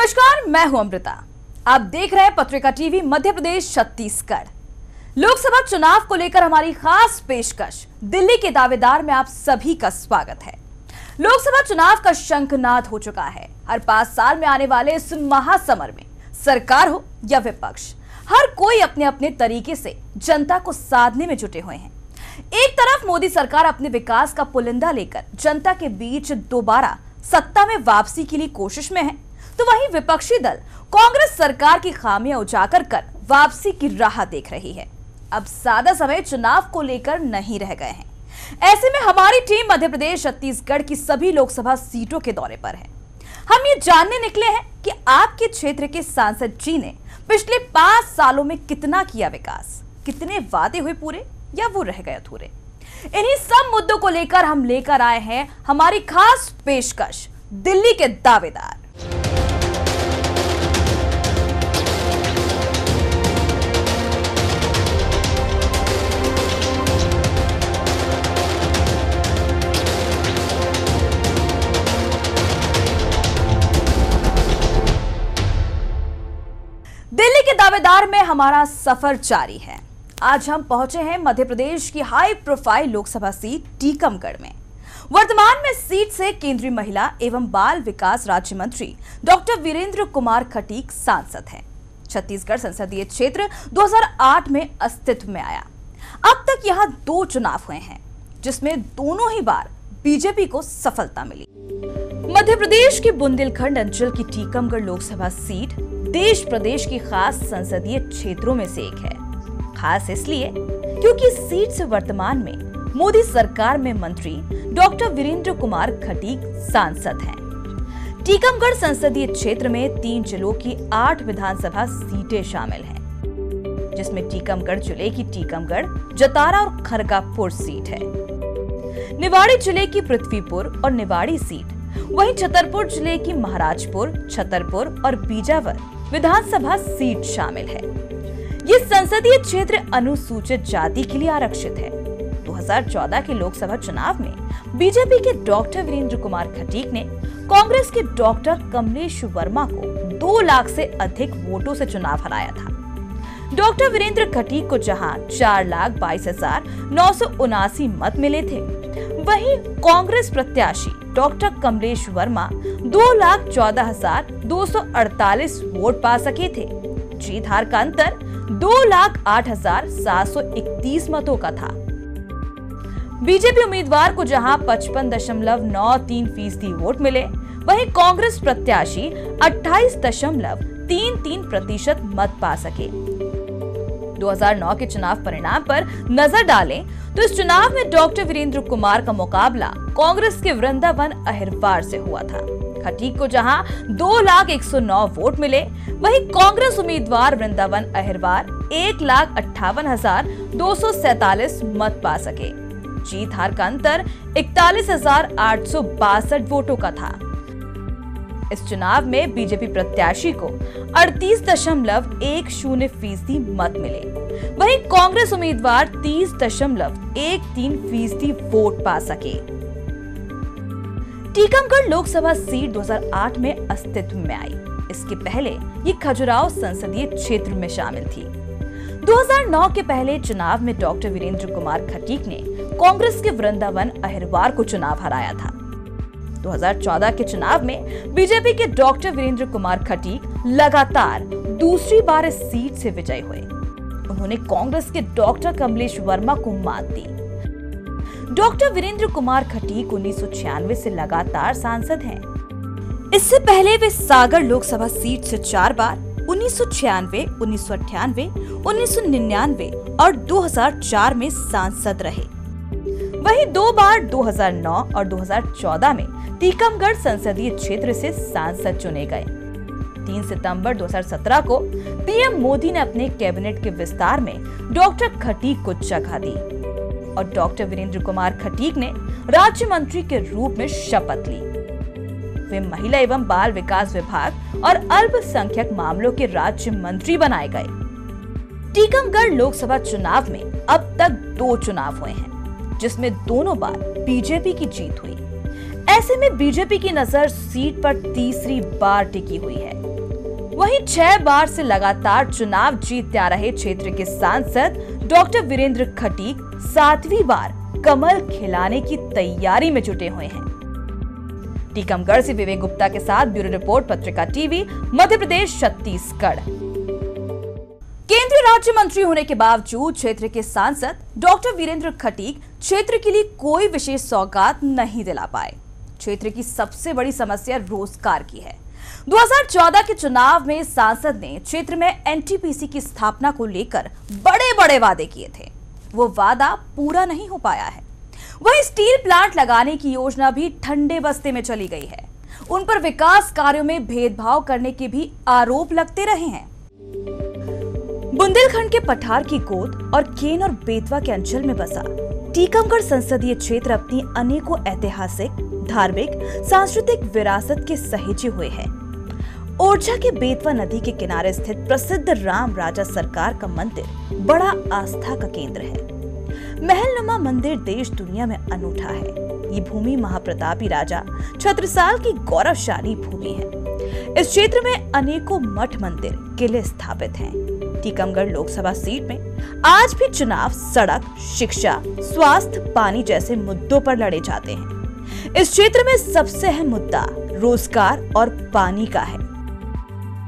नमस्कार, मैं हूं अमृता। आप देख रहे हैं पत्रिका टीवी मध्य प्रदेश छत्तीसगढ़। लोकसभा चुनाव को लेकर हमारी खास पेशकश दिल्ली के दावेदार में आप सभी का स्वागत है। लोकसभा चुनाव का शंखनाद हो चुका है। हर 5 साल में आने वाले इस महासमर में सरकार हो या विपक्ष, हर कोई अपने अपने तरीके से जनता को साधने में जुटे हुए हैं। एक तरफ मोदी सरकार अपने विकास का पुलिंदा लेकर जनता के बीच दोबारा सत्ता में वापसी के लिए कोशिश में है, तो वहीं विपक्षी दल कांग्रेस सरकार की खामियां उजागर कर वापसी की राह देख रही है। अब ज्यादा समय चुनाव को लेकर नहीं रह गए हैं। ऐसे में हमारी टीम मध्य प्रदेश छत्तीसगढ़ की सभी लोकसभा सीटों के दौरे पर है। हम ये जानने निकले हैं कि आपके क्षेत्र के सांसद जी ने पिछले 5 सालों में कितना किया विकास, कितने वादे हुए पूरे या वो रह गए अधूरे। इन्हीं सब मुद्दों को लेकर हम लेकर आए हैं हमारी खास पेशकश दिल्ली के दावेदार। दिल्ली के दावेदार में हमारा सफर जारी है। आज हम पहुंचे हैं मध्य प्रदेश की high profile Lok Sabha seat Tikamgarh में। वर्तमान में सीट से केंद्रीय महिला एवं बाल विकास राज्य मंत्री डॉक्टर वीरेंद्र कुमार खटीक सांसद हैं। छत्तीसगढ़ संसदीय क्षेत्र 2008 में अस्तित्व में आया। अब तक यहां 2 चुनाव हुए हैं, जिसमें दोनों ही बार बीजेपी को सफलता मिली। मध्य प्रदेश के बुंदेलखंड अंचल की टीकमगढ़ लोकसभा सीट देश प्रदेश की खास संसदीय क्षेत्रों में से एक है। खास इसलिए क्योंकि इस सीट से वर्तमान में मोदी सरकार में मंत्री डॉक्टर वीरेंद्र कुमार खटीक सांसद हैं। टीकमगढ़ संसदीय क्षेत्र में 3 जिलों की 8 विधानसभा सीटें शामिल हैं, जिसमें टीकमगढ़ जिले की टीकमगढ़, जतारा और खरगापुर सीट है। निवाड़ी जिले की पृथ्वीपुर और निवाड़ी सीट, वहीं छतरपुर जिले की महाराजपुर, छतरपुर और बीजावर विधानसभा सीट शामिल है। ये संसदीय क्षेत्र अनुसूचित जाति के लिए आरक्षित है। 2014 के लोकसभा चुनाव में बीजेपी के डॉक्टर वीरेंद्र कुमार खटीक ने कांग्रेस के डॉक्टर कमलेश वर्मा को 2 लाख से अधिक वोटों से चुनाव हराया था। डॉक्टर वीरेंद्र खटीक को जहां 4,22,979 मत मिले थे, वहीं कांग्रेस प्रत्याशी डॉक्टर कमलेश वर्मा 2,14,248 वोट पा सके थे। जीत हार का अंतर 2,08,731 मतों का था। बीजेपी उम्मीदवार को जहां 55.93% वोट मिले, वहीं कांग्रेस प्रत्याशी 28.33% मत पा सके। 2009 के चुनाव परिणाम पर नजर डालें तो इस चुनाव में डॉक्टर वीरेंद्र कुमार का मुकाबला कांग्रेस के वृंदावन अहिरवार से हुआ था। खटीक को जहां 2,01,09 वोट मिले, वहीं कांग्रेस उम्मीदवार वृंदावन अहिरवार 1,58,247 मत पा सके। जीत हार का अंतर 41,862 वोटों का था। इस चुनाव में बीजेपी प्रत्याशी को 38.10% मत मिले, वहीं कांग्रेस उम्मीदवार 30.13% वोट पा सके। टीकमगढ़ लोकसभा सीट 2008 में अस्तित्व में आई। इसके पहले ये खजुराहो संसदीय क्षेत्र में शामिल थी। 2009 के पहले चुनाव में डॉक्टर वीरेंद्र कुमार खटीक ने कांग्रेस के वृंदावन अहिरवार को चुनाव हराया था। 2014 के चुनाव में बीजेपी के डॉक्टर वीरेंद्र कुमार खटीक लगातार दूसरी बार इस सीट से विजयी हुए। उन्होंने कांग्रेस के डॉक्टर कमलेश वर्मा को मात दी। डॉक्टर वीरेंद्र कुमार खटीक 1996 से लगातार सांसद हैं। इससे पहले वे सागर लोकसभा सीट से 4 बार 1996, 1998, 1999 और 2004 में सांसद रहे। वहीं 2 बार 2009 और 2014 में टीकमगढ़ संसदीय क्षेत्र से सांसद चुने गए। 3 सितंबर 2017 को पीएम मोदी ने अपने कैबिनेट के विस्तार में डॉक्टर खटीक को जगह दी और डॉक्टर वीरेंद्र कुमार खटीक ने राज्य मंत्री के रूप में शपथ ली। वे महिला एवं बाल विकास विभाग और अल्पसंख्यक मामलों के राज्य मंत्री बनाए गए। टीकमगढ़ लोकसभा चुनाव में अब तक 2 चुनाव हुए हैं, जिसमें दोनों बार बीजेपी की जीत हुई। ऐसे में बीजेपी की नजर सीट पर तीसरी बार टिकी हुई है। वहीं 6 बार से लगातार चुनाव जीतते आ रहे क्षेत्र के सांसद डॉक्टर वीरेंद्र खटीक 7वीं बार कमल खिलाने की तैयारी में जुटे हुए हैं। टीकमगढ़ से विवेक गुप्ता के साथ ब्यूरो रिपोर्ट, पत्रिका टीवी, मध्य प्रदेश, छत्तीसगढ़। केंद्रीय राज्य मंत्री होने के बावजूद क्षेत्र के सांसद डॉक्टर वीरेंद्र खटीक क्षेत्र के लिए कोई विशेष सौगात नहीं दिला पाए। क्षेत्र की सबसे बड़ी समस्या रोजगार की है। 2014 के चुनाव में सांसद ने क्षेत्र में एनटीपीसी की स्थापना को लेकर बड़े बड़े वादे किए थे। वो वादा पूरा नहीं हो पाया है। वहीं स्टील प्लांट लगाने की योजना भी ठंडे बस्ते में चली गई है। उन पर विकास कार्यों में भेदभाव करने के भी आरोप लगते रहे हैं। बुंदेलखंड के पठार की गोद और केन और बेतवा के अंचल में बसा टीकमगढ़ संसदीय क्षेत्र अपनी अनेकों ऐतिहासिक, धार्मिक, सांस्कृतिक विरासत के सहेजे हुए है। ओरछा के बेतवा नदी के किनारे स्थित प्रसिद्ध राम राजा सरकार का मंदिर बड़ा आस्था का केंद्र है। महलनुमा मंदिर देश दुनिया में अनूठा है। ये भूमि महाप्रतापी राजा छत्रसाल की गौरवशाली भूमि है। इस क्षेत्र में अनेकों मठ, मंदिर, किले स्थापित हैं। टीकमगढ़ लोकसभा सीट में आज भी चुनाव सड़क, शिक्षा, स्वास्थ्य, पानी जैसे मुद्दों पर लड़े जाते हैं। इस क्षेत्र में सबसे अहम मुद्दा रोजगार और पानी का है।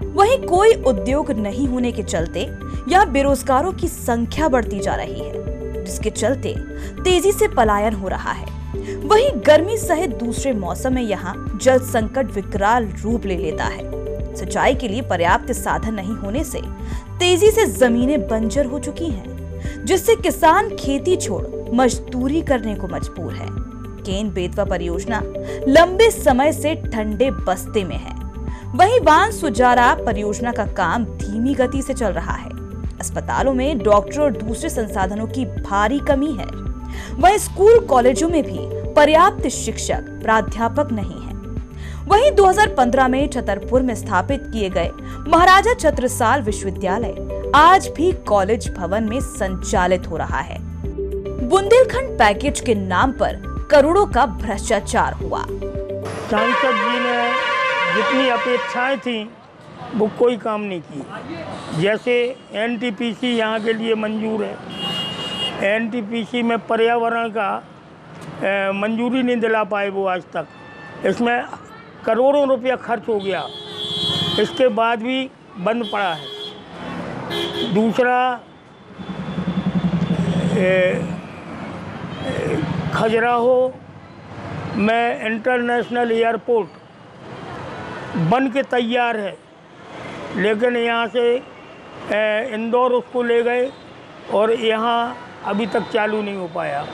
वहीं कोई उद्योग नहीं होने के चलते यहाँ बेरोजगारों की संख्या बढ़ती जा रही है, जिसके चलते तेजी से पलायन हो रहा है। वहीं गर्मी सहित दूसरे मौसम में यहाँ जल संकट विकराल रूप ले लेता है। सिंचाई के लिए पर्याप्त साधन नहीं होने से तेजी से जमीनें बंजर हो चुकी हैं, जिससे किसान खेती छोड़ मजदूरी करने को मजबूर है। केन बेतवा परियोजना लंबे समय से ठंडे बस्ते में है। वहीं वान सुजारा परियोजना का काम धीमी गति से चल रहा है। अस्पतालों में डॉक्टर और दूसरे संसाधनों की भारी कमी है। वहीं स्कूल कॉलेजों में भी पर्याप्त शिक्षक, प्राध्यापक नहीं है। वहीं 2015 में छतरपुर में स्थापित किए गए महाराजा छत्रसाल विश्वविद्यालय आज भी कॉलेज भवन में संचालित हो रहा है। बुंदेलखंड पैकेज के नाम पर करोड़ों का भ्रष्टाचार हुआ। सांसद जी ने जितनी अपेक्षाएं थी वो कोई काम नहीं की। जैसे एनटीपीसी यहाँ के लिए मंजूर है, एनटीपीसी में पर्यावरण का मंजूरी नहीं दिला पाए वो आज तक। इसमें करोड़ों रुपया खर्च हो गया, इसके बाद भी बंद पड़ा है। दूसरा, खजुराहो में इंटरनेशनल एयरपोर्ट बन के तैयार है, लेकिन यहाँ से इंदौर उसको ले गए और यहाँ अभी तक चालू नहीं हो पाया।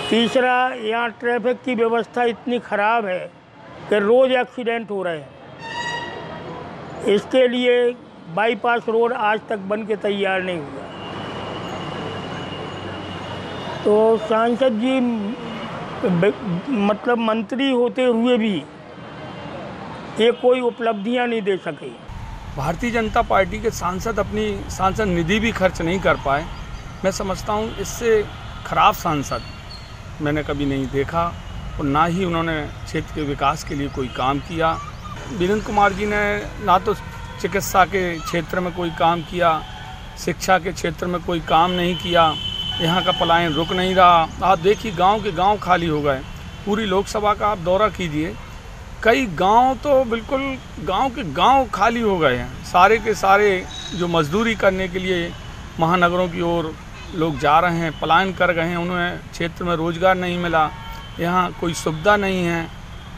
तीसरा, यहाँ ट्रैफिक की व्यवस्था इतनी ख़राब है कि रोज़ एक्सीडेंट हो रहे हैं। इसके लिए बाईपास रोड आज तक बन के तैयार नहीं हुआ। तो सांसद जी मतलब मंत्री होते हुए भी ये कोई उपलब्धियां नहीं दे सके। भारतीय जनता पार्टी के सांसद अपनी सांसद निधि भी खर्च नहीं कर पाए। मैं समझता हूँ इससे खराब सांसद मैंने कभी नहीं देखा और ना ही उन्होंने क्षेत्र के विकास के लिए कोई काम किया। वीरेंद्र कुमार जी ने ना तो चिकित्सा के क्षेत्र में कोई काम किया, शिक्षा के क्षेत्र में कोई काम नहीं किया। यहाँ का पलायन रुक नहीं रहा। आप देखिए गांव के गांव खाली हो गए। पूरी लोकसभा का आप दौरा कीजिए, कई गांव तो बिल्कुल गांव के गांव खाली हो गए हैं। सारे के सारे जो मजदूरी करने के लिए महानगरों की ओर लोग जा रहे हैं, पलायन कर गए हैं। उन्हें क्षेत्र में रोज़गार नहीं मिला, यहाँ कोई सुविधा नहीं है,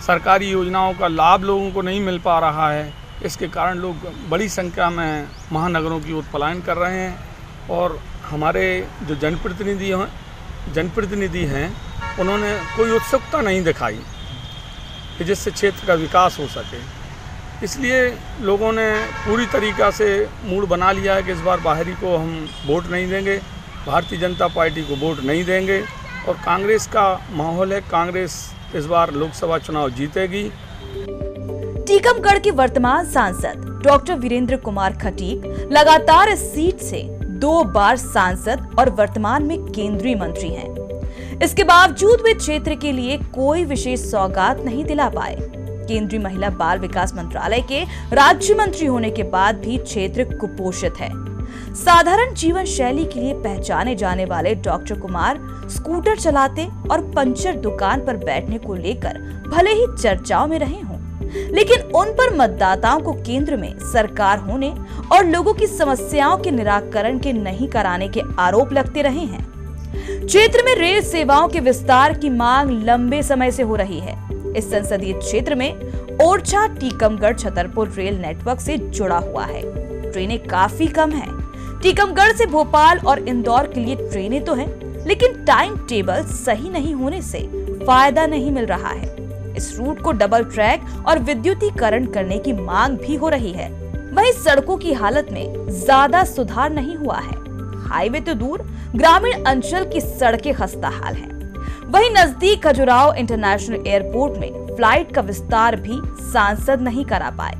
सरकारी योजनाओं का लाभ लोगों को नहीं मिल पा रहा है। इसके कारण लोग बड़ी संख्या में महानगरों की ओर पलायन कर रहे हैं। और हमारे जो जनप्रतिनिधि हैं उन्होंने कोई उत्सुकता नहीं दिखाई कि जिससे क्षेत्र का विकास हो सके। इसलिए लोगों ने पूरी तरीक़ा से मूड बना लिया है कि इस बार बाहरी को हम वोट नहीं देंगे, भारतीय जनता पार्टी को वोट नहीं देंगे। और कांग्रेस का माहौल है, कांग्रेस इस बार लोकसभा चुनाव जीतेगी। टीकमगढ़ के वर्तमान सांसद डॉक्टर वीरेंद्र कुमार खटीक लगातार इस सीट से 2 बार सांसद और वर्तमान में केंद्रीय मंत्री हैं। इसके बावजूद वे क्षेत्र के लिए कोई विशेष सौगात नहीं दिला पाए। केंद्रीय महिला बाल विकास मंत्रालय के राज्य मंत्री होने के बाद भी क्षेत्र कुपोषित है। साधारण जीवन शैली के लिए पहचाने जाने वाले डॉक्टर कुमार स्कूटर चलाते और पंचर दुकान पर बैठने को लेकर भले ही चर्चाओं में रहे हों, लेकिन उन पर मतदाताओं को केंद्र में सरकार होने और लोगों की समस्याओं के निराकरण के नहीं कराने के आरोप लगते रहे हैं। क्षेत्र में रेल सेवाओं के विस्तार की मांग लंबे समय से हो रही है। इस संसदीय क्षेत्र में ओरछा टीकमगढ़ छतरपुर रेल नेटवर्क से जुड़ा हुआ है। ट्रेनें काफी कम हैं। टीकमगढ़ से भोपाल और इंदौर के लिए ट्रेनें तो हैं, लेकिन टाइम टेबल सही नहीं होने से फायदा नहीं मिल रहा है। इस रूट को डबल ट्रैक और विद्युतीकरण करने की मांग भी हो रही है। वहीं सड़कों की हालत में ज्यादा सुधार नहीं हुआ है। हाईवे तो दूर, ग्रामीण अंचल की सड़कें खस्ता हाल हैं। वहीं नजदीक खजुराहो इंटरनेशनल एयरपोर्ट में फ्लाइट का विस्तार भी सांसद नहीं करा पाए।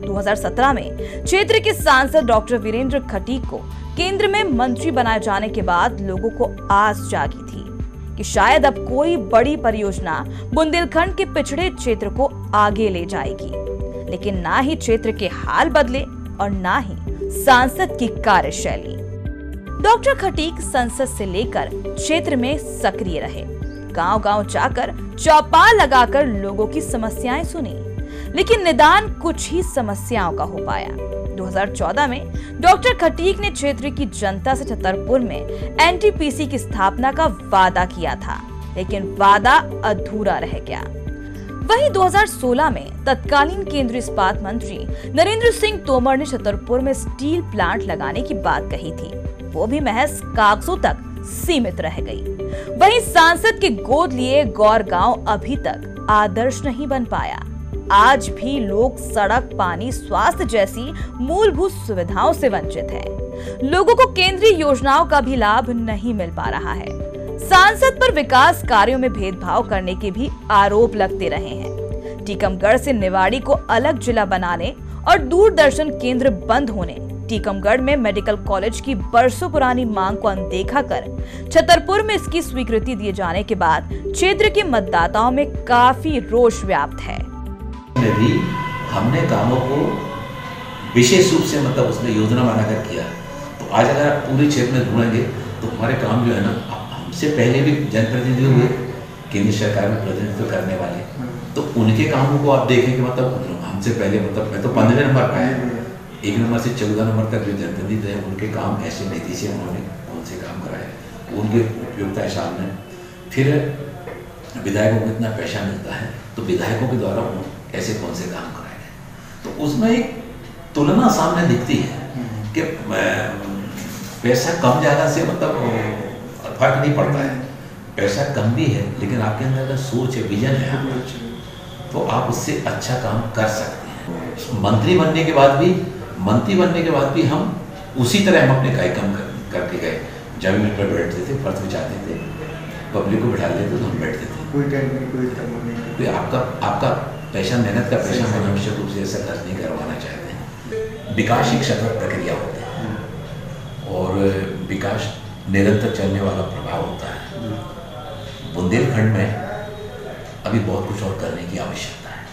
2017 में क्षेत्र के सांसद डॉक्टर वीरेंद्र खटीक को केंद्र में मंत्री बनाए जाने के बाद लोगों को आस जागी थी कि शायद अब कोई बड़ी परियोजना बुंदेलखंड के पिछड़े क्षेत्र को आगे ले जाएगी, लेकिन ना ही क्षेत्र के हाल बदले और ना ही सांसद की कार्यशैली। डॉक्टर खटीक संसद से लेकर क्षेत्र में सक्रिय रहे, गांव-गांव जाकर चौपाल लगाकर लोगों की समस्याएं सुनी, लेकिन निदान कुछ ही समस्याओं का हो पाया। 2014 में डॉक्टर खटीक ने क्षेत्र की जनता से छतरपुर में एनटीपीसी की स्थापना का वादा किया था, लेकिन वादा अधूरा रह गया। वहीं 2016 में तत्कालीन केंद्रीय इस्पात मंत्री नरेंद्र सिंह तोमर ने छतरपुर में स्टील प्लांट लगाने की बात कही थी, वो भी महज कागजों तक सीमित रह गई। वहीं सांसद के गोद लिए गौर गांव अभी तक आदर्श नहीं बन पाया। आज भी लोग सड़क, पानी, स्वास्थ्य जैसी मूलभूत सुविधाओं से वंचित हैं। लोगों को केंद्रीय योजनाओं का भी लाभ नहीं मिल पा रहा है। सांसद पर विकास कार्यों में भेदभाव करने के भी आरोप लगते रहे हैं। टीकमगढ़ से निवाड़ी को अलग जिला बनाने और दूरदर्शन केंद्र बंद होने, टीकमगढ़ में मेडिकल कॉलेज की बरसों पुरानी मांग को अनदेखा कर छतरपुर में इसकी स्वीकृति दिए जाने के बाद क्षेत्र के मतदाताओं में काफी रोष व्याप्त है। में भी हमने कामों को विशेष रूप से मतलब उसमें योजना बनाकर किया। तो आज अगर आप पूरे क्षेत्र में ढूंढेंगे तो हमारे काम जो है ना, हमसे पहले भी जनप्रतिनिधि हुए, केंद्र सरकार में प्रतिनिधित्व करने वाले, तो उनके कामों को आप देखेंगे मतलब हमसे पहले मतलब मैं तो 15 नंबर पाया, 1 नंबर से 14 नंबर तक जो जनप्रतिनिधि है उनके काम ऐसे नीति से उन्होंने कौन से काम कराए, उनकी उपयोगिता सामने। फिर विधायकों को इतना पैसा मिलता है तो विधायकों के द्वारा ऐसे कौन से काम कराए गए, तो उसमें एक तुलना सामने दिखती है कि पैसा कम ज़्यादा से मतलब फर्क नहीं पड़ता है। पैसा कम भी है लेकिन आपके अंदर अगर सोच है, विजन है, तो आप उससे अच्छा काम कर सकते हैं। मंत्री बनने के बाद भी हम उसी तरह हम अपने कार्यक्रम करके गए। जमीन पर बैठते थे, फर्श बिछाते थे, पब्लिक को बिठा लेते तो हम बैठते थे। कोई आपका पैसा, मेहनत का पैसा हम आवश्यक रूप से ऐसा खर्च नहीं करवाना चाहते हैं। विकास एक सतत प्रक्रिया होती है और विकास निरंतर चलने वाला प्रभाव होता है। बुंदेलखंड में अभी बहुत कुछ और करने की आवश्यकता है।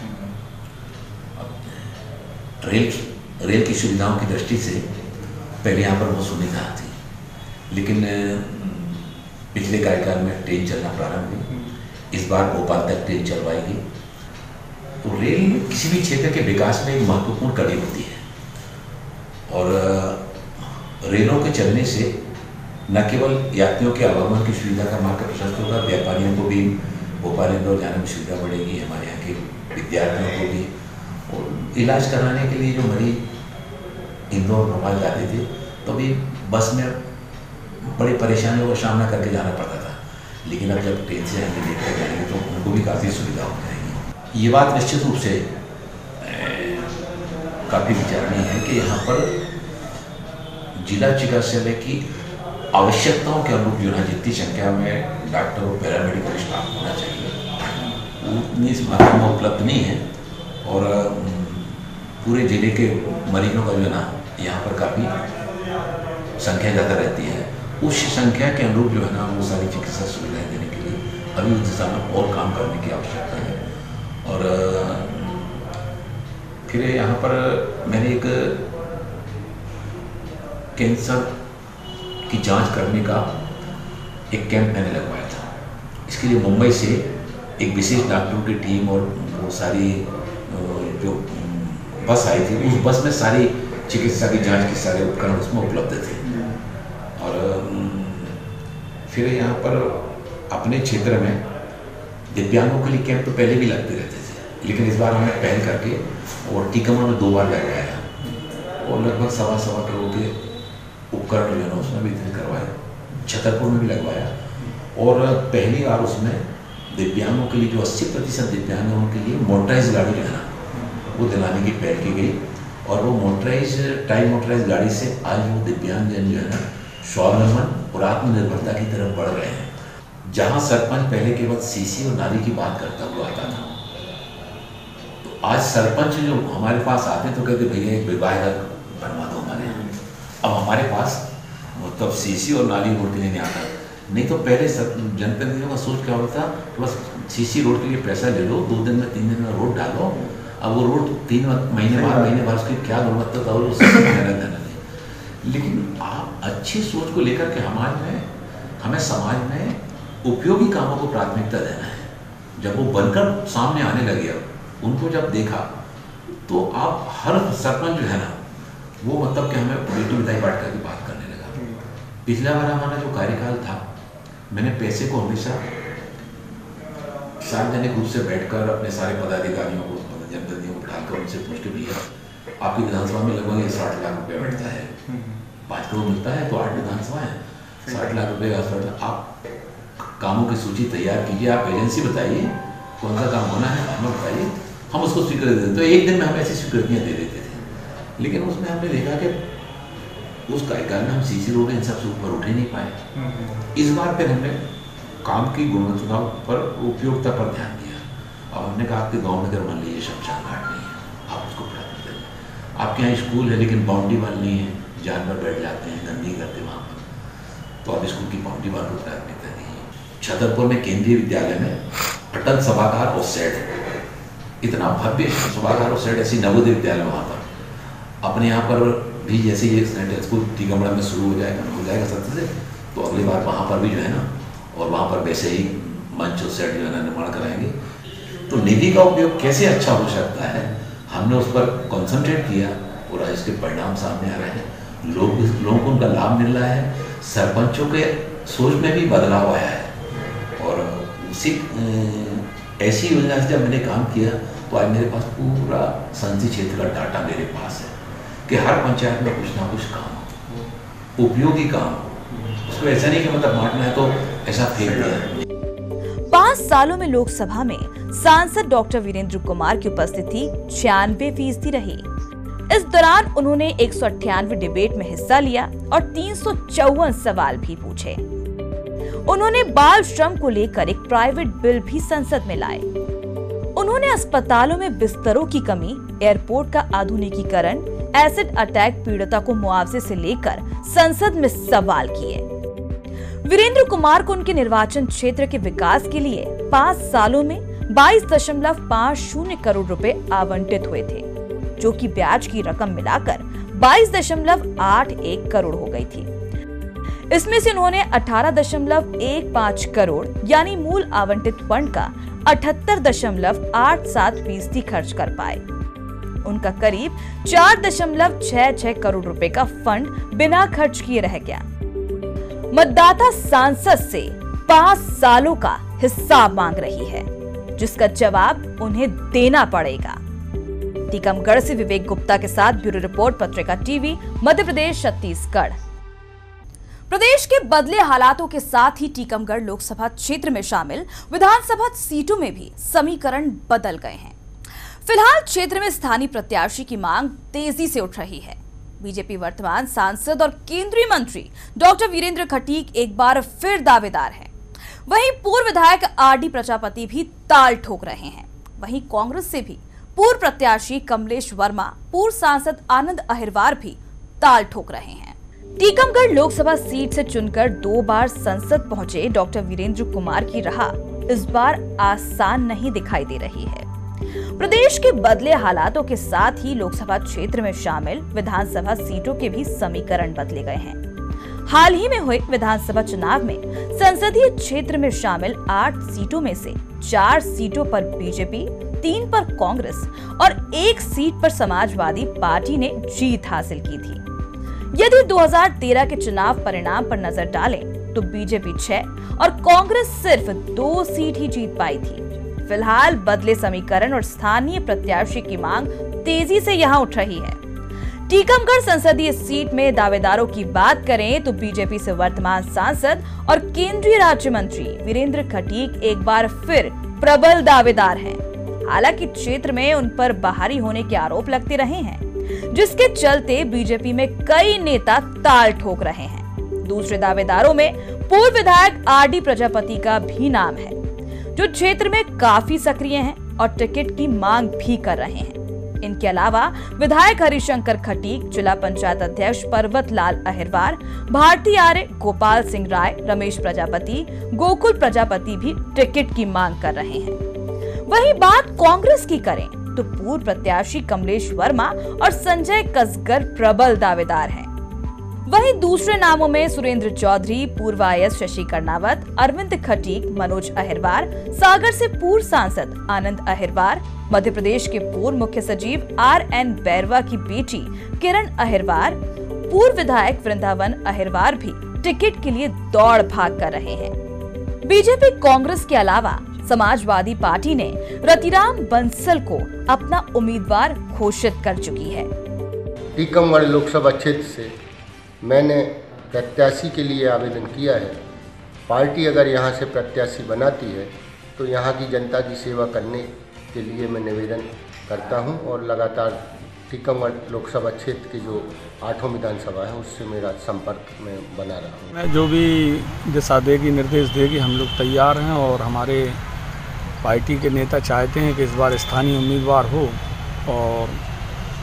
रेल की सुविधाओं की दृष्टि से पहले यहाँ पर बहुत सुविधा थी, लेकिन पिछले कार्यकाल में ट्रेन चलना प्रारंभ हुई। इस बार भोपाल तक ट्रेन चलवाएगी। तो रेल किसी भी क्षेत्र के विकास में एक महत्वपूर्ण कड़ी होती है और रेलों के चलने से न केवल यात्रियों के आवागमन की सुविधा का मार्ग प्रशस्त होगा, व्यापारियों को भी भोपाल इंदौर जाने में सुविधा बढ़ेगी, हमारे यहाँ के विद्यार्थियों को भी। और इलाज कराने के लिए जो मरीज इंदौर भोपाल जाते थे तो भी बस में बड़ी परेशानियों का सामना करके जाना पड़ता था, लेकिन अब जब ट्रेन से हम लेकर जाएंगे तो उनको भी काफ़ी सुविधा हो जाएगी। ये बात निश्चित रूप से काफ़ी विचारणीय है कि यहाँ पर जिला चिकित्सालय की आवश्यकताओं के अनुरूप जो है जितनी संख्या में डॉक्टर और पैरामेडिकल स्टाफ होना चाहिए उतनी इस मात्रा में उपलब्ध नहीं है और पूरे जिले के मरीजों का जो है ना यहाँ पर काफ़ी संख्या ज़्यादा रहती है। उस संख्या के अनुरूप जो है ना वो सारी चिकित्सा सुविधाएं देने के लिए अभी उस दिशा में और काम करने की आवश्यकता है। और फिर यहाँ पर मैंने एक कैंसर की जांच करने का एक कैंप मैंने लगवाया था। इसके लिए मुंबई से एक विशेष डॉक्टरों की टीम और वो सारी जो बस आई थी, उस बस में सारी चिकित्सा की जांच के सारे उपकरण उसमें उपलब्ध थे। और फिर यहाँ पर अपने क्षेत्र में दिव्यांगों के लिए कैंप तो पहले भी लगते रहते थे, लेकिन इस बार हमने पहल करके और टीकमगढ़ में 2 बार लगवाया और लगभग 1.25 करोड़ के उपकरण जो है ना उसमें भी वितरित करवाया। छतरपुर में भी लगवाया और पहली बार उसमें दिव्यांगों के लिए जो 80% दिव्यांग हैं उनके लिए मोटराइज गाड़ी जो है ना वो दिलाने की पहल की गई। और वो टाई मोटराइज गाड़ी से आज वो दिव्यांगजन जो है ना स्वावलंबन और आत्मनिर्भरता की तरफ बढ़ रहे हैं। जहाँ सरपंच पहले केवल सीसी और नाली की बात करता हुआ आता था, तो आज सरपंच जो हमारे पास आते तो कहते भैया एक विवाह घर बनवा दो हमारे यहाँ। अब हमारे पास मतलब सीसी और नाली रोड के लिए नहीं आता। नहीं तो पहले जनप्रतिनिधियों का सोच क्या होता कि बस सीसी रोड के लिए पैसा ले लो, 2 दिन में 3 दिन में रोड डालो। अब वो रोड 3 महीने बाद उसकी क्या गुणवत्ता था और उससे देना नहीं। लेकिन आप अच्छी सोच को लेकर के हमें समाज में उपयोगी कामों को प्राथमिकता देना है। जब वो बनकर सामने आने लगे, उनको जब देखा तो आप हर सरपंच जो है ना वो मतलब कि हमें बेटी बिताई बांट की बात करने लगा। पिछला बार हमारा जो कार्यकाल था, मैंने पैसे को हमेशा सार्वजनिक रूप से बैठकर अपने सारे पदाधिकारियों को जनप्रतिनिधियों को बिठाकर उनसे पूछ के भैया आपकी विधानसभा में लगभग 60 लाख रुपया बैठता है, 5 करोड़ मिलता है तो 8 विधानसभा है, 60 लाख रुपये का आप कामों की सूची तैयार कीजिए, आप एजेंसी बताइए कौन सा काम होना है, हमें बताइए, हम उसको स्वीकृति देते। तो एक दिन में हम ऐसी स्वीकृतियाँ दे देते थे। लेकिन उसमें हमने देखा कि उस कार्यकाल में हम सीसी रोड इन सबसे ऊपर उठ ही नहीं पाए। इस बार फिर हमने काम की गुणवत्ता पर, उपयोगिता पर ध्यान दिया। अब हमने कहा आपके गाँव में अगर मान लीजिए शमशान घाट नहीं है, आप उसको प्राथमिकता दें। आपके यहाँ स्कूल है लेकिन बाउंड्री वाल नहीं है, जानवर बैठ जाते हैं, गंदगी करते वहाँ पर, तो अब स्कूल की बाउंड्री वाल को प्राथमिकता दी है। छतरपुर में केंद्रीय विद्यालय में अटल सभागार और शेड, इतना भव्य सभागार और शेड, ऐसी नवोदय विद्यालय वहाँ पर। अपने यहाँ पर भी जैसे ये सेंट्रल स्कूल टीकमगढ़ में शुरू हो जाएगा सत्र से, तो अगली बार वहाँ पर भी जो है ना, और वहाँ पर वैसे ही मंच और सेट जो है ना निर्माण कराएंगे। तो निधि का उपयोग कैसे अच्छा हो सकता है, हमने उस पर कॉन्सेंट्रेट किया और आज इसके परिणाम सामने आ रहे हैं। लोगों को उनका लाभ मिल रहा है, सरपंचों के सोच में भी बदलाव आया है। और उसी ऐसी योजना से जब मैंने काम किया तो आज मेरे पास पूरा संसदीय क्षेत्र का डाटा मेरे पास है कि हर पंचायत में कुछ ना कुछ काम हो, उपयोगी काम हो। उसको ऐसा नहीं कि मतलब बांटना है तो ऐसा फेंक दिया। 5 सालों में लोकसभा में सांसद डॉक्टर वीरेंद्र कुमार की उपस्थिति 96% रही। इस दौरान उन्होंने 198 डिबेट में हिस्सा लिया और 354 सवाल भी पूछे। उन्होंने बाल श्रम को लेकर एक प्राइवेट बिल भी संसद में लाए। उन्होंने अस्पतालों में बिस्तरों की कमी, एयरपोर्ट का आधुनिकीकरण, एसिड अटैक पीड़िता को मुआवजे से लेकर संसद में सवाल किए। वीरेंद्र कुमार को उनके निर्वाचन क्षेत्र के विकास के लिए 5 सालों में 22.50 करोड़ रुपए आवंटित हुए थे, जो कि ब्याज की रकम मिलाकर 22.81 करोड़ हो गई थी। इसमें से उन्होंने 18.15 करोड़ यानी मूल आवंटित फंड का 78.87% खर्च कर पाए। उनका करीब 4.66 करोड़ रुपए का फंड बिना खर्च किए रह गया। मतदाता सांसद से 5 सालों का हिसाब मांग रही है, जिसका जवाब उन्हें देना पड़ेगा। टीकमगढ़ से विवेक गुप्ता के साथ ब्यूरो रिपोर्ट, पत्रिका टीवी, मध्य प्रदेश, छत्तीसगढ़। प्रदेश के बदले हालातों के साथ ही टीकमगढ़ लोकसभा क्षेत्र में शामिल विधानसभा सीटों में भी समीकरण बदल गए हैं। फिलहाल क्षेत्र में स्थानीय प्रत्याशी की मांग तेजी से उठ रही है। बीजेपी वर्तमान सांसद और केंद्रीय मंत्री डॉक्टर वीरेंद्र खटीक एक बार फिर दावेदार हैं। वहीं पूर्व विधायक आरडी प्रजापति भी ताल ठोक रहे हैं। वहीं कांग्रेस से भी पूर्व प्रत्याशी कमलेश वर्मा, पूर्व सांसद आनंद अहिरवार भी ताल ठोक रहे हैं। टीकमगढ़ लोकसभा सीट से चुनकर 2 बार संसद पहुंचे डॉक्टर वीरेंद्र कुमार की राह इस बार आसान नहीं दिखाई दे रही है। प्रदेश के बदले हालातों के साथ ही लोकसभा क्षेत्र में शामिल विधानसभा सीटों के भी समीकरण बदले गए हैं। हाल ही में हुए विधानसभा चुनाव में संसदीय क्षेत्र में शामिल 8 सीटों में से 4 सीटों पर बीजेपी, 3 पर कांग्रेस और 1 सीट पर समाजवादी पार्टी ने जीत हासिल की थी। यदि 2013 के चुनाव परिणाम पर नजर डालें तो बीजेपी 6 और कांग्रेस सिर्फ 2 सीट ही जीत पाई थी। फिलहाल बदले समीकरण और स्थानीय प्रत्याशी की मांग तेजी से यहां उठ रही है। टीकमगढ़ संसदीय सीट में दावेदारों की बात करें तो बीजेपी से वर्तमान सांसद और केंद्रीय राज्य मंत्री वीरेंद्र खटीक एक बार फिर प्रबल दावेदार हैं। हालांकि क्षेत्र में उन पर बाहरी होने के आरोप लगते रहे हैं, जिसके चलते बीजेपी में कई नेता ताल ठोक रहे हैं। दूसरे दावेदारों में पूर्व विधायक आरडी प्रजापति का भी नाम है, जो क्षेत्र में काफी सक्रिय हैं और टिकट की मांग भी कर रहे हैं। इनके अलावा विधायक हरिशंकर खटीक, जिला पंचायत अध्यक्ष पर्वत लाल अहिरवार, भारती आर्य, गोपाल सिंह राय, रमेश प्रजापति, गोकुल प्रजापति भी टिकट की मांग कर रहे हैं। वहीं बात कांग्रेस की करें तो पूर्व प्रत्याशी कमलेश वर्मा और संजय कसगर प्रबल दावेदार हैं। वहीं दूसरे नामों में सुरेंद्र चौधरी, पूर्व आईएएस शशि कर्णावत, अरविंद खटीक, मनोज अहिरवार, सागर से पूर्व सांसद आनंद अहिरवार, मध्य प्रदेश के पूर्व मुख्य सचिव RN बैरवा की बेटी किरण अहिरवार, पूर्व विधायक वृंदावन अहिरवार भी टिकट के लिए दौड़ भाग कर रहे हैं। बीजेपी कांग्रेस के अलावा समाजवादी पार्टी ने रतिराम बंसल को अपना उम्मीदवार घोषित कर चुकी है। टीकमगढ़ लोकसभा क्षेत्र से मैंने प्रत्याशी के लिए आवेदन किया है। पार्टी अगर यहाँ से प्रत्याशी बनाती है तो यहाँ की जनता की सेवा करने के लिए मैं निवेदन करता हूँ और लगातार टीकमगढ़ लोकसभा क्षेत्र की जो 8 विधानसभा है उससे मेरा संपर्क में बना रहा हूँ। मैं जो भी दिशा देगी, निर्देश देगी, हम लोग तैयार हैं और हमारे पार्टी के नेता चाहते हैं कि इस बार स्थानीय उम्मीदवार हो और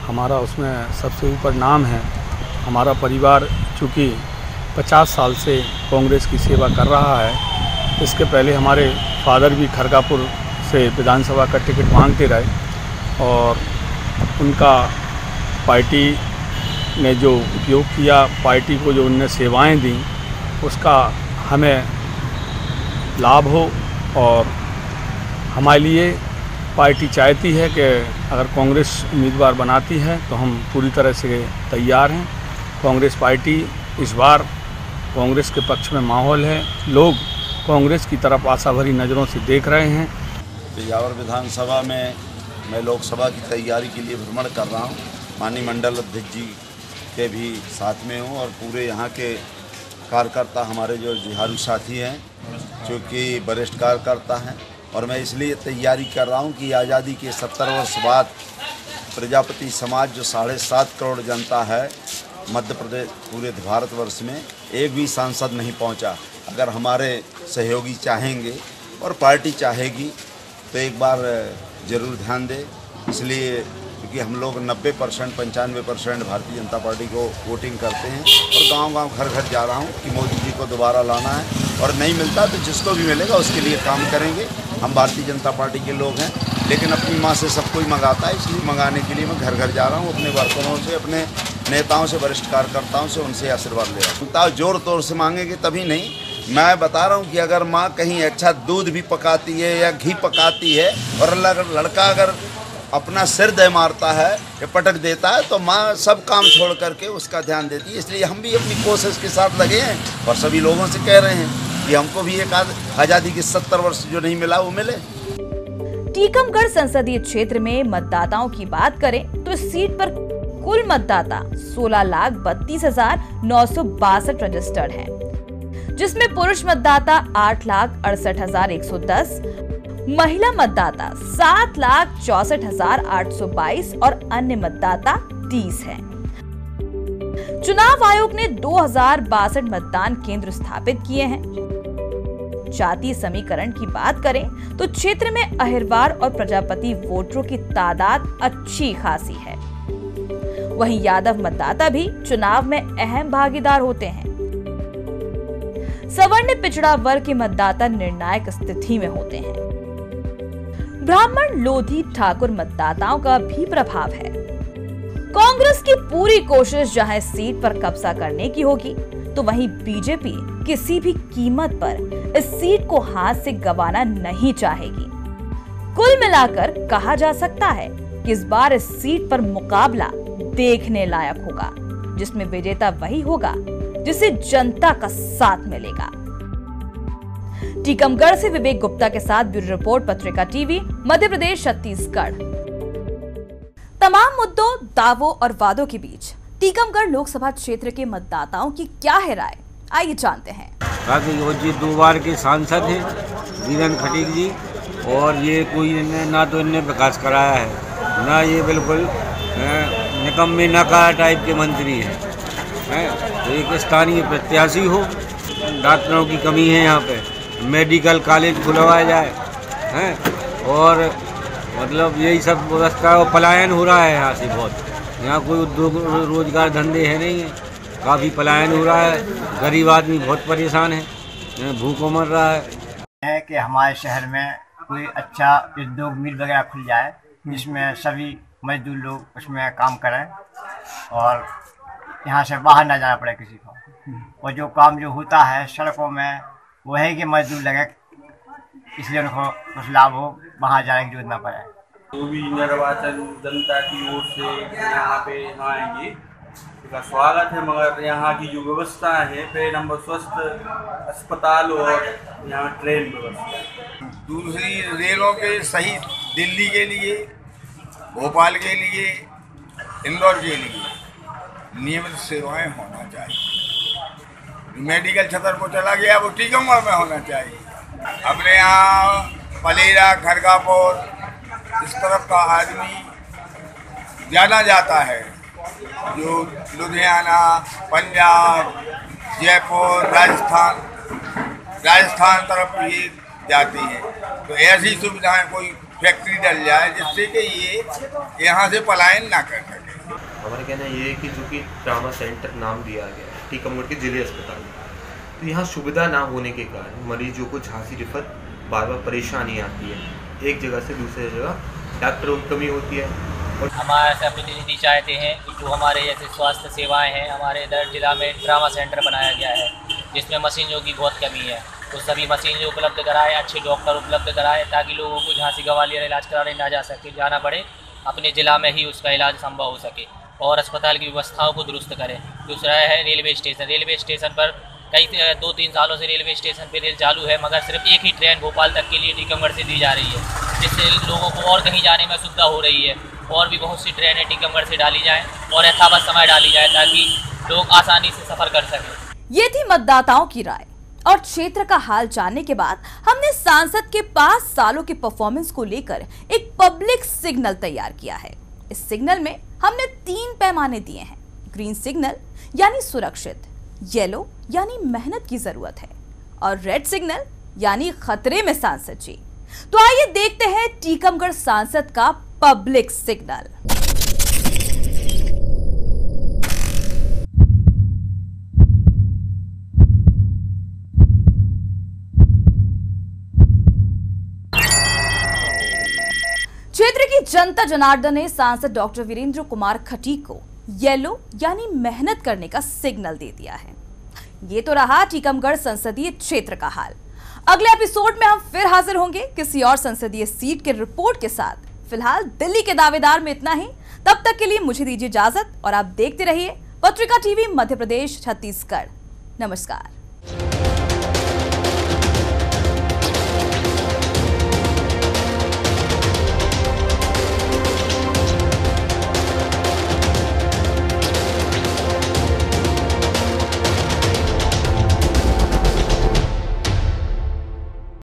हमारा उसमें सबसे ऊपर नाम है। हमारा परिवार चूँकि 50 साल से कांग्रेस की सेवा कर रहा है। इसके पहले हमारे फादर भी खरगापुर से विधानसभा का टिकट मांगते रहे और उनका पार्टी ने जो उपयोग किया, पार्टी को जो उनने सेवाएं दी, उसका हमें लाभ हो। और हमारे लिए पार्टी चाहती है कि अगर कांग्रेस उम्मीदवार बनाती है तो हम पूरी तरह से तैयार हैं। कांग्रेस पार्टी इस बार कांग्रेस के पक्ष में माहौल है, लोग कांग्रेस की तरफ आशा भरी नज़रों से देख रहे हैं। बिजावर विधानसभा में मैं लोकसभा की तैयारी के लिए भ्रमण कर रहा हूँ। माननीय मंडल अध्यक्ष जी के भी साथ में हूँ और पूरे यहाँ के कार्यकर्ता हमारे जो जुझारू साथी हैं, जो कि वरिष्ठ कार्यकर्ता हैं। और मैं इसलिए तैयारी कर रहा हूँ कि आज़ादी के 70 वर्ष बाद प्रजापति समाज जो 7.5 करोड़ जनता है मध्य प्रदेश, पूरे भारतवर्ष में एक भी सांसद नहीं पहुँचा। अगर हमारे सहयोगी चाहेंगे और पार्टी चाहेगी तो एक बार ज़रूर ध्यान दे। इसलिए क्योंकि हम लोग 90% 95% भारतीय जनता पार्टी को वोटिंग करते हैं और गांव-गांव घर-घर जा रहा हूं कि मोदी जी को दोबारा लाना है और नहीं मिलता तो जिसको भी मिलेगा उसके लिए काम करेंगे। हम भारतीय जनता पार्टी के लोग हैं, लेकिन अपनी माँ से सब कोई मंगाता है, इसलिए मंगाने के लिए मैं घर-घर जा रहा हूँ। अपने वर्करों से, अपने नेताओं से, वरिष्ठ कार्यकर्ताओं से, उनसे आशीर्वाद ले रहा हूँ। जोर तोड़ से मांगेंगे तभी नहीं। मैं बता रहा हूँ कि अगर माँ कहीं अच्छा दूध भी पकाती है या घी पकाती है और लड़का अगर अपना सिर दे मारता है या पटक देता है तो माँ सब काम छोड़ करके उसका ध्यान देती है। इसलिए हम भी अपनी कोशिश के साथ लगे हैं और सभी लोगों से कह रहे हैं कि हमको भी एक आज़ादी की 70 वर्ष जो नहीं मिला वो मिले। टीकमगढ़ संसदीय क्षेत्र में मतदाताओं की बात करें तो इस सीट पर कुल मतदाता 16,32,962 रजिस्टर्ड हैं, जिसमें पुरुष मतदाता 8,68,110, महिला मतदाता 7,64,822 और अन्य मतदाता 30 हैं। चुनाव आयोग ने 2062 मतदान केंद्र स्थापित किए हैं। जातीय समीकरण की बात करें तो क्षेत्र में अहिरवार और प्रजापति वोटरों की तादाद अच्छी खासी है। वहीं यादव मतदाता भी चुनाव में अहम भागीदार होते हैं। सवर्ण पिछड़ा वर्ग के मतदाता निर्णायक स्थिति में होते हैं। ब्राह्मण लोधी ठाकुर मतदाताओं का भी प्रभाव है। कांग्रेस की पूरी कोशिश जहां इस सीट पर कब्जा करने की होगी, तो वहीं बीजेपी किसी भी कीमत पर इस सीट को हाथ से गंवाना नहीं चाहेगी। कुल मिलाकर कहा जा सकता है कि इस बार इस सीट पर मुकाबला देखने लायक होगा, जिसमें विजेता वही होगा जिसे जनता का साथ मिलेगा। टीकमगढ़ से विवेक गुप्ता के साथ ब्यूरो रिपोर्ट, पत्रिका टीवी, मध्य प्रदेश, छत्तीसगढ़। तमाम मुद्दों, दावों और वादों के बीच टीकमगढ़ लोकसभा क्षेत्र के मतदाताओं की क्या है राय, आइए जानते हैं। जी 2 बार के सांसद हैं वीरेन खटीक जी, और ये कोई ना तो इनने विकास कराया है, ना ये बिल्कुल निकम्मे नकारा टाइप के मंत्री हैं। तो एक स्थानीय प्रत्याशी हो, डॉक्टरों की कमी है यहाँ पे, मेडिकल कॉलेज खुलवाया जाए हैं, और मतलब यही सब व्यवस्था, और पलायन हो रहा है यहाँ से बहुत। यहाँ कोई उद्योग रोजगार धंधे है नहीं है, काफ़ी पलायन हो रहा है, गरीब आदमी बहुत परेशान है, भूखों मर रहा है कि हमारे शहर में कोई अच्छा उद्योग मिल वगैरह खुल जाए, जिसमें सभी मजदूर लोग उसमें काम करें और यहाँ से बाहर ना जाना पड़े किसी को। और जो काम जो होता है सड़कों में, वो है कि मजदूर लगे, इसलिए उनको कुछ लाभ हो, बाहर जाने की जरूरत ना पड़े। जो भी निर्वाचन जनता की ओर से यहाँ पे आएंगे, उसका स्वागत है, मगर यहाँ की जो व्यवस्था है, पे नंबर स्वस्थ अस्पताल और यहाँ ट्रेन व्यवस्था, दूसरी रेलों के सही दिल्ली के लिए, भोपाल के लिए, इंदौर के लिए नियमित सेवाएं होना चाहिए। मेडिकल छतरपुर चला गया, वो टीकमगढ़ में होना चाहिए। अपने यहाँ पलेरा, खड़गापुर इस तरफ का आदमी जाना जाता है, जो लुधियाना, पंजाब, जयपुर, राजस्थान तरफ भी जाती है। तो ऐसी सुविधाएं कोई फैक्ट्री डल जाए जिससे कि ये यहाँ से पलायन ना कर सके। हमारा कहना ये है कि जो कि ट्रामा सेंटर नाम दिया गया है टीकमगढ़ के जिले अस्पताल में, तो यहाँ सुविधा ना होने के कारण मरीजों को झांसी रिफर बार बार परेशानी आती है, एक जगह से दूसरी जगह डॉक्टरों की कमी होती है। और हमारे से प्रतिनिधि चाहते हैं कि जो हमारे जैसे स्वास्थ्य सेवाएं हैं, हमारे इधर जिला में ट्रामा सेंटर बनाया गया है, जिसमें मशीनों की बहुत कमी है, तो सभी मशीन उपलब्ध कराए, अच्छे डॉक्टर उपलब्ध कराए, ताकि लोगों को झांसी ग्वालियर इलाज कराने ना जाना पड़े, अपने ज़िला में ही उसका इलाज संभव हो सके, और अस्पताल की व्यवस्थाओं को दुरुस्त करें। दूसरा है रेलवे स्टेशन पर कई 2-3 सालों से रेलवे स्टेशन पर रेल चालू है, मगर सिर्फ एक ही ट्रेन भोपाल तक के लिए टीकमगढ़ से दी जा रही है, जिससे लोगों को और कहीं जाने में सुविधा हो रही है। और भी बहुत सी ट्रेनें टीकमगढ़ से डाली जाएँ और यथावत समय डाली जाए, ताकि लोग आसानी से सफ़र कर सकें। ये थी मतदाताओं की राय, और क्षेत्र का हाल जानने के बाद हमने सांसद के 5 सालों के परफॉर्मेंस को लेकर एक पब्लिक सिग्नल तैयार किया है। इस सिग्नल में हमने 3 पैमाने दिए हैं। ग्रीन सिग्नल यानी सुरक्षित, येलो यानी मेहनत की जरूरत है, और रेड सिग्नल यानी खतरे में सांसद जी। तो आइए देखते हैं टीकमगढ़ सांसद का पब्लिक सिग्नल। क्षेत्र की जनता जनार्दन ने सांसद डॉक्टर वीरेंद्र कुमार खटीक को येलो यानी मेहनत करने का सिग्नल दे दिया है। ये तो रहा टीकमगढ़ संसदीय क्षेत्र का हाल। अगले एपिसोड में हम फिर हाजिर होंगे किसी और संसदीय सीट के रिपोर्ट के साथ। फिलहाल दिल्ली के दावेदार में इतना ही। तब तक के लिए मुझे दीजिए इजाजत और आप देखते रहिए पत्रिका टीवी, मध्य प्रदेश, छत्तीसगढ़। नमस्कार।